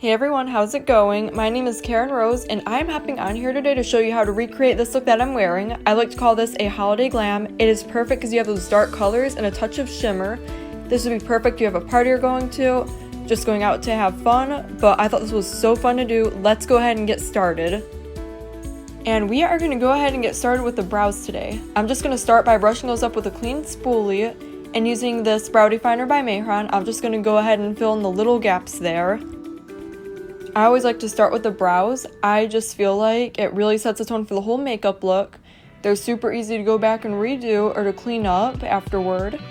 Hey everyone, how's it going? My name is Karen Rose and I'm hopping on here today to show you how to recreate this look that I'm wearing. I like to call this a holiday glam. It is perfect because you have those dark colors and a touch of shimmer. This would be perfect if you have a party you're going to, just going out to have fun, but I thought this was so fun to do. Let's go ahead and get started. And we are going to go ahead and get started with the brows today. I'm just going to start by brushing those up with a clean spoolie and using this brow definer by Mayron. I'm just going to go ahead and fill in the little gaps there. I always like to start with the brows. I just feel like it really sets the tone for the whole makeup look. They're super easy to go back and redo or to clean up afterward.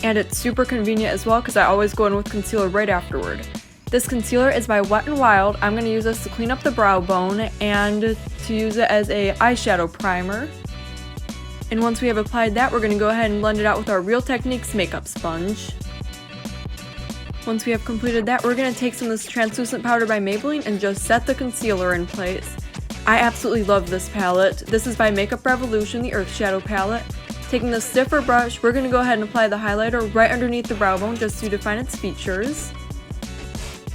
And it's super convenient as well because I always go in with concealer right afterward. This concealer is by WetnWild. I'm going to use this to clean up the brow bone and to use it as a eyeshadow primer. And once we have applied that, we're going to go ahead and blend it out with our Real Techniques makeup sponge. Once we have completed that, we're going to take some of this translucent powder by Maybelline and just set the concealer in place. I absolutely love this palette. This is by Makeup Revolution, the Earth Shadow palette. Taking the stiffer brush, we're going to go ahead and apply the highlighter right underneath the brow bone just to define its features.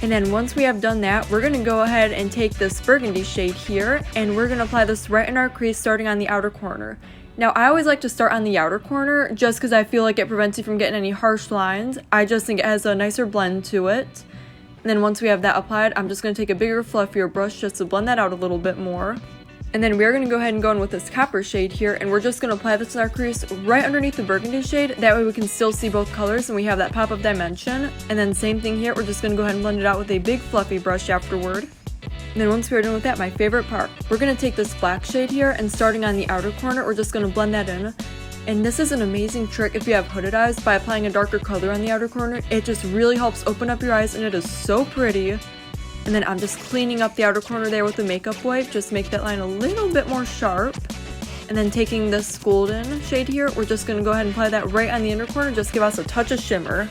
And then once we have done that, we're going to go ahead and take this burgundy shade here and we're going to apply this right in our crease starting on the outer corner. Now, I always like to start on the outer corner just because I feel like it prevents you from getting any harsh lines. I just think it has a nicer blend to it. And then once we have that applied, I'm just going to take a bigger, fluffier brush just to blend that out a little bit more. And then we're going to go ahead and go in with this copper shade here, and we're just going to apply this in our crease right underneath the burgundy shade. That way we can still see both colors and we have that pop of dimension. And then same thing here, we're just going to go ahead and blend it out with a big fluffy brush afterward. And then once we're done with that, my favorite part, we're going to take this black shade here and starting on the outer corner, we're just going to blend that in. And this is an amazing trick if you have hooded eyes by applying a darker color on the outer corner. It just really helps open up your eyes and it is so pretty. And then I'm just cleaning up the outer corner there with a makeup wipe, just to make that line a little bit more sharp. And then taking this golden shade here, we're just going to go ahead and apply that right on the inner corner, just give us a touch of shimmer.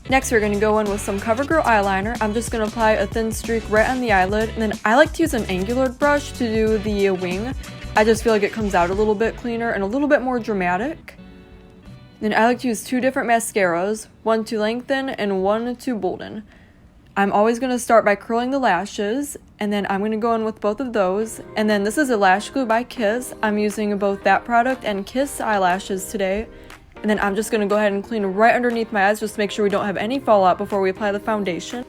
Next, we're going to go in with some Covergirl eyeliner. I'm just going to apply a thin streak right on the eyelid, and then I like to use an angular brush to do the wing. I just feel like it comes out a little bit cleaner and a little bit more dramatic. Then I like to use two different mascaras, one to lengthen and one to bolden. I'm always going to start by curling the lashes, and then I'm going to go in with both of those. And then this is a lash glue by Kiss. I'm using both that product and Kiss eyelashes today. And then I'm just going to go ahead and clean right underneath my eyes just to make sure we don't have any fallout before we apply the foundation.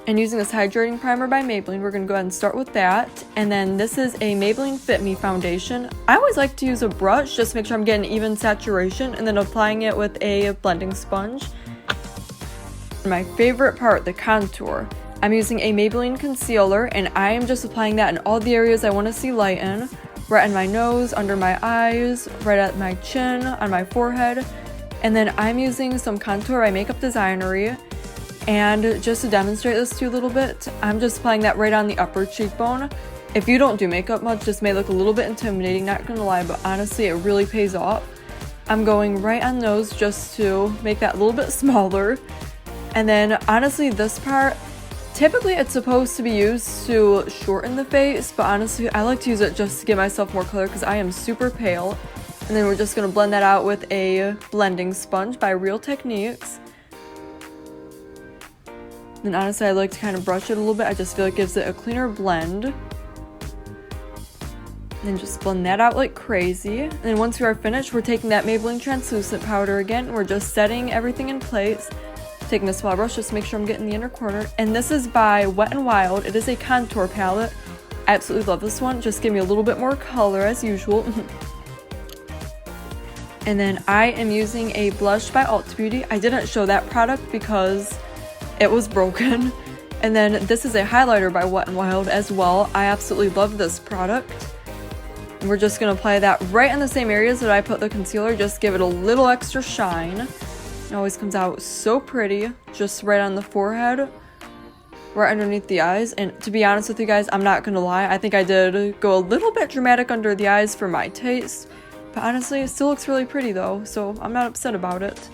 And using this hydrating primer by Maybelline, we're going to go ahead and start with that. And then this is a Maybelline FitMe foundation. I always like to use a brush just to make sure I'm getting even saturation and then applying it with a blending sponge. My favorite part, the contour. I'm using a Maybelline concealer and I am just applying that in all the areas I want to see light in. Right on my nose, under my eyes, right at my chin, on my forehead. And then I'm using some contour by Makeup Designory. And just to demonstrate this to you a little bit, I'm just applying that right on the upper cheekbone. If you don't do makeup much, this may look a little bit intimidating, not gonna lie, but honestly, it really pays off. I'm going right on nose just to make that a little bit smaller. And then honestly, this part, typically it's supposed to be used to shorten the face, but honestly I like to use it just to give myself more color because I am super pale. And then we're just going to blend that out with a blending sponge by Real Techniques. And honestly I like to kind of brush it a little bit, I just feel like it gives it a cleaner blend. And then just blend that out like crazy. And then once we are finished, we're taking that Maybelline translucent powder again, and we're just setting everything in place. Taking a small brush just to make sure I'm getting the inner corner. And this is by WetnWild. It is a contour palette. I absolutely love this one. Just give me a little bit more color as usual. And then I am using a blush by Ulta Beauty. I didn't show that product because it was broken. And then this is a highlighter by WetnWild as well. I absolutely love this product. And we're just going to apply that right in the same areas that I put the concealer. Just give it a little extra shine. It always comes out so pretty, just right on the forehead, right underneath the eyes. And to be honest with you guys, I'm not gonna lie, I think I did go a little bit dramatic under the eyes for my taste, but honestly it still looks really pretty though, so I'm not upset about it.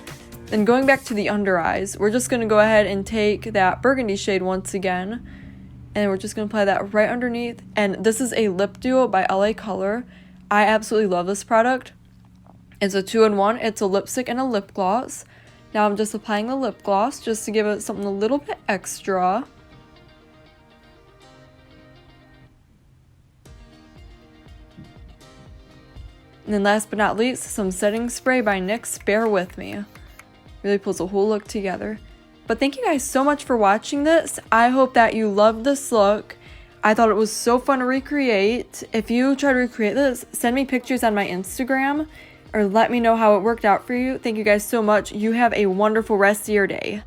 Then going back to the under eyes, we're just gonna go ahead and take that burgundy shade once again, and we're just gonna apply that right underneath. And this is a lip duo by L.A.Colors. I absolutely love this product. It's a 2-in-1. It's a lipstick and a lip gloss. Now I'm just applying the lip gloss just to give it something a little bit extra. And then last but not least, some setting spray by NYX, Bear With Me. Really pulls the whole look together. But thank you guys so much for watching this. I hope that you loved this look. I thought it was so fun to recreate. If you try to recreate this, send me pictures on my Instagram or let me know how it worked out for you. Thank you guys so much. You have a wonderful rest of your day.